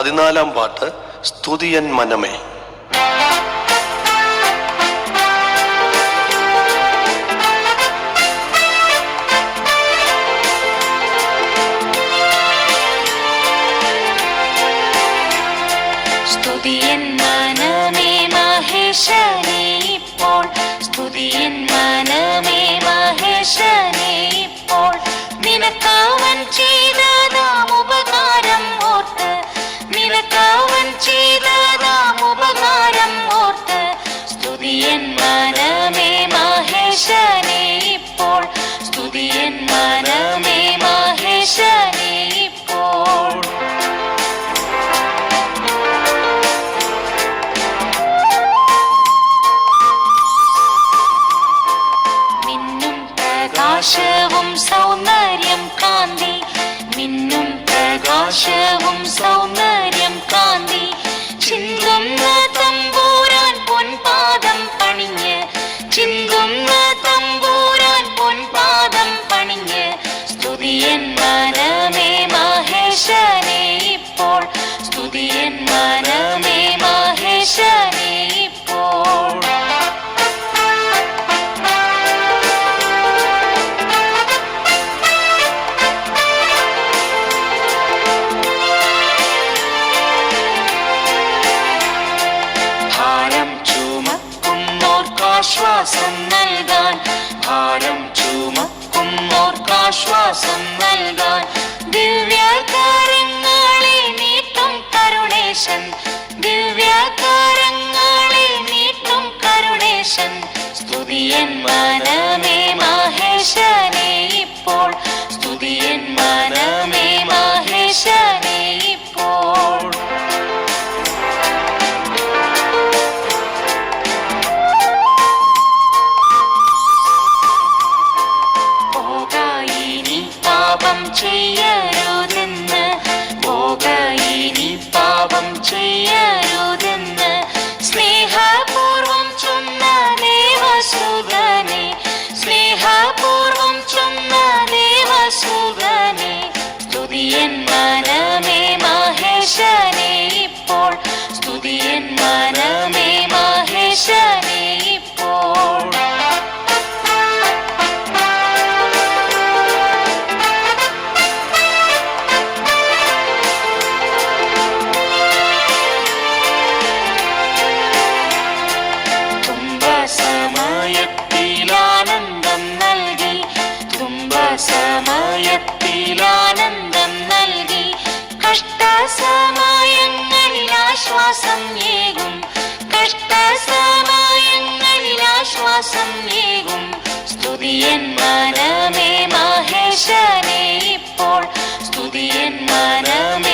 14-ാം പാട്ട് സ്തുതിയൻ മനമേ. സ്തുതിയൻ മനമേ മഹേശനെ ഇപ്പോൾ, സ്തുതിയൻ മനമേ മഹേശനെ ഇപ്പോൾ. നിനക്കവൻ ചെയ്തതാം ഉപകാരം ഓർത്ത്, നിനക്കവൻ ചെയ്തതാം ഉപകാരം ഓർത്ത്. സ്തുതിയൻ മനമേ മഹേശനെ ഇപ്പോൾ, സ്തുതിയൻ മനമേ മഹേശനെ ഇപ്പോൾ. പ്രകാശവും സൗന്ദര്യം കാന്തി, മിന്നും പ്രകാശവും സൗന്ദര്യം കാന്തി. ചിന്തുന്ന തമ്പൂരാൻ പൊൻപാദം പണിഞ്ഞ്, ചിന്തുന്ന തമ്പൂരാൻ പൊൻപാദം പണിഞ്ഞ്. സ്തുതിയൻ മനമേ മഹേശനെ ഇപ്പോൾ, സ്തുതിയൻ മനമേ മഹേശനെ ഇപ്പോൾ. ആശ്വാസം നൽകാൻ, ഭാരം ചുമക്കുന്നോർക്കാശ്വാസം നൽകാൻ. ദിവ്യകരങ്ങളെ നീട്ടും കരുണേശൻ, ദിവ്യകരങ്ങളെ നീട്ടും കരുണേശൻ. സ്തുതിയൻ മനമേ മഹേശനെ ഇപ്പോൾ, സ്തുതിയൻ മനമേ മഹേശനെ ഇപ്പോൾ. ചെയ്യരുതെന്ന്, പോകയിനി പാപം ചെയ്യരുതെന്ന്. സ്നേഹപൂർവം ചൊന്ന ദേവസുതനെ, സ്നേഹപൂർവം ചൊന്ന ദേവസുതനെ. സ്തുതിയൻ മനമേ മഹേശനെ ഇപ്പോൾ, സ്തുതിയൻ മനമേ മഹേശനെ ഇപ്പോൾ. സമയത്തിലാനന്ദം നൽകി, തുമ്പ സമയത്തിലാനന്ദം നൽകി. കഷ്ടസമയങ്ങളിൽ ആശ്വാസം ഏകും, കഷ്ടസമയങ്ങളിൽ ആശ്വാസം ഏകും. സ്തുതിയൻ മനമേ മഹേശനെ ഇപ്പോൾ, സ്തുതിയൻ മനമേ